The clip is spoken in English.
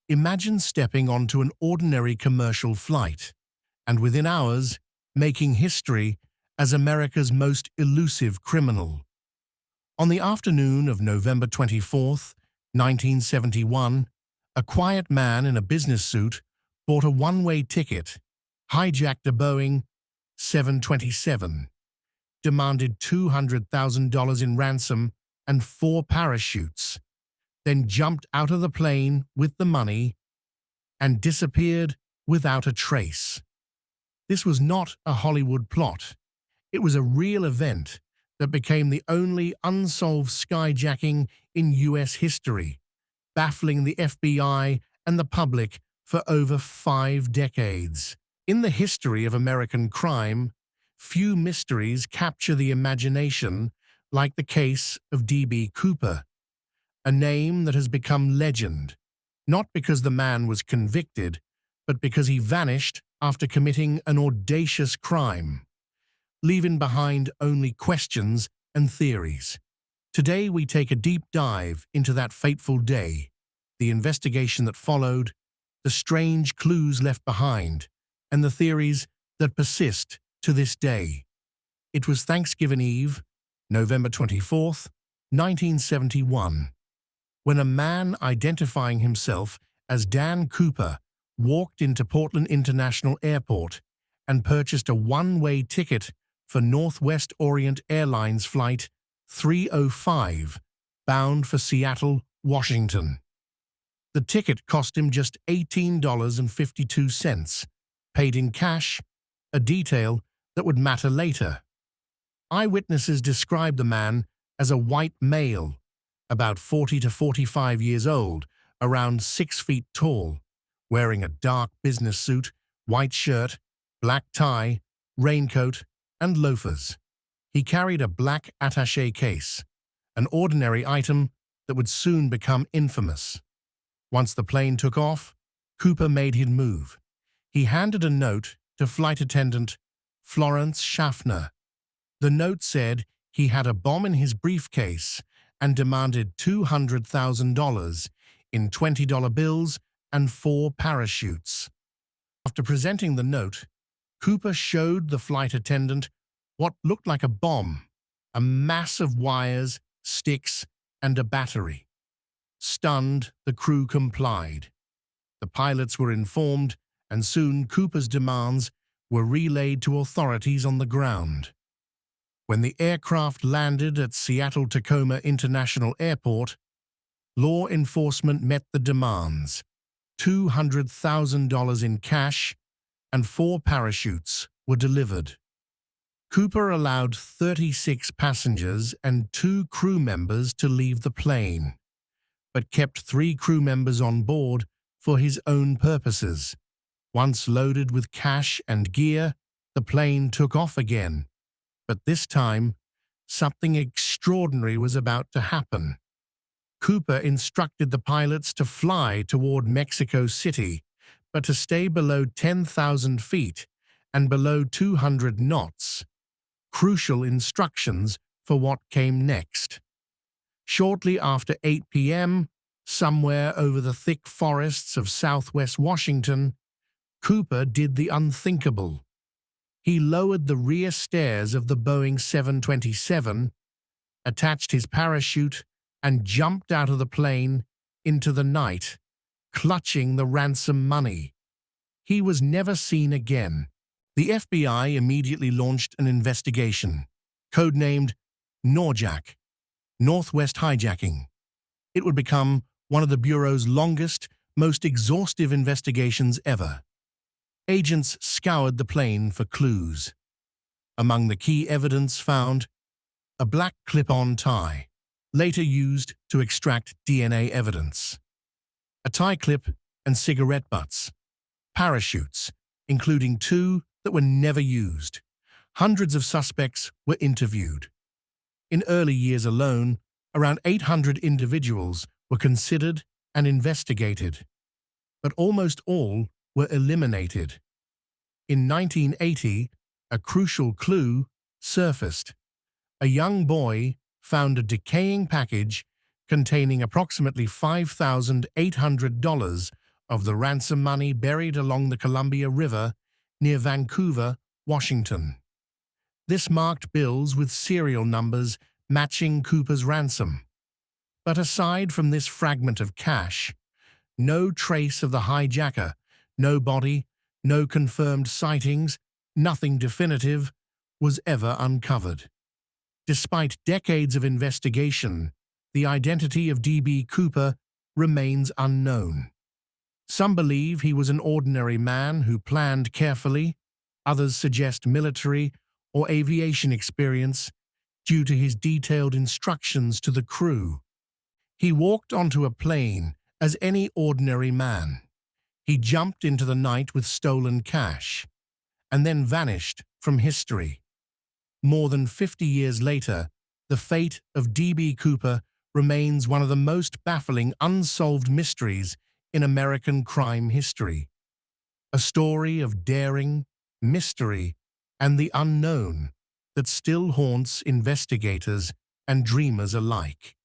Imagine stepping onto an ordinary commercial flight, and within hours, making history as America's most elusive criminal. On the afternoon of November 24th, 1971, a quiet man in a business suit bought a one-way ticket, hijacked a Boeing 727, demanded $200,000 in ransom and 4 parachutes, then jumped out of the plane with the money and disappeared without a trace. This was not a Hollywood plot. It was a real event that became the only unsolved skyjacking in U.S. history, baffling the FBI and the public for over 5 decades. In the history of American crime, few mysteries capture the imagination like the case of D.B. Cooper, a name that has become legend, not because the man was convicted, but because he vanished after committing an audacious crime, leaving behind only questions and theories. Today we take a deep dive into that fateful day, the investigation that followed, the strange clues left behind, and the theories that persist to this day. It was Thanksgiving Eve, November 24th, 1971, when a man identifying himself as Dan Cooper walked into Portland International Airport and purchased a one-way ticket for Northwest Orient Airlines Flight 305, bound for Seattle, Washington. The ticket cost him just $18.52, paid in cash, a detail that would matter later. Eyewitnesses described the man as a white male, about 40 to 45 years old, around 6 feet tall, wearing a dark business suit, white shirt, black tie, raincoat, and loafers. He carried a black attaché case, an ordinary item that would soon become infamous. Once the plane took off, Cooper made his move. He handed a note to flight attendant Florence Schaffner. The note said he had a bomb in his briefcase and demanded $200,000 in $20 bills and 4 parachutes. After presenting the note, Cooper showed the flight attendant what looked like a bomb, a mass of wires, sticks, and a battery. Stunned, the crew complied. The pilots were informed, and soon Cooper's demands were relayed to authorities on the ground. When the aircraft landed at Seattle-Tacoma International Airport, law enforcement met the demands. $200,000 in cash and 4 parachutes were delivered. Cooper allowed 36 passengers and 2 crew members to leave the plane, but kept 3 crew members on board for his own purposes. Once loaded with cash and gear, the plane took off again. But this time, something extraordinary was about to happen. Cooper instructed the pilots to fly toward Mexico City, but to stay below 10,000 feet and below 200 knots. Crucial instructions for what came next. Shortly after 8 p.m., somewhere over the thick forests of southwest Washington, Cooper did the unthinkable. He lowered the rear stairs of the Boeing 727, attached his parachute, and jumped out of the plane into the night, clutching the ransom money. He was never seen again. The FBI immediately launched an investigation, codenamed NORJAC, Northwest Hijacking. It would become one of the Bureau's longest, most exhaustive investigations ever. Agents scoured the plane for clues. Among the key evidence found, a black clip-on tie, later used to extract DNA evidence, a tie clip and cigarette butts, parachutes, including 2 that were never used. Hundreds of suspects were interviewed. In early years alone, around 800 individuals were considered and investigated, but almost all were eliminated. In 1980, a crucial clue surfaced. A young boy found a decaying package containing approximately $5,800 of the ransom money buried along the Columbia River near Vancouver, Washington. This marked bills with serial numbers matching Cooper's ransom. But aside from this fragment of cash, no trace of the hijacker, no body, no confirmed sightings, nothing definitive was ever uncovered. Despite decades of investigation, the identity of D.B. Cooper remains unknown. Some believe he was an ordinary man who planned carefully. Others suggest military or aviation experience due to his detailed instructions to the crew. He walked onto a plane as any ordinary man. He jumped into the night with stolen cash and then vanished from history. More than 50 years later, the fate of D.B. Cooper remains one of the most baffling unsolved mysteries in American crime history. A story of daring, mystery, and the unknown that still haunts investigators and dreamers alike.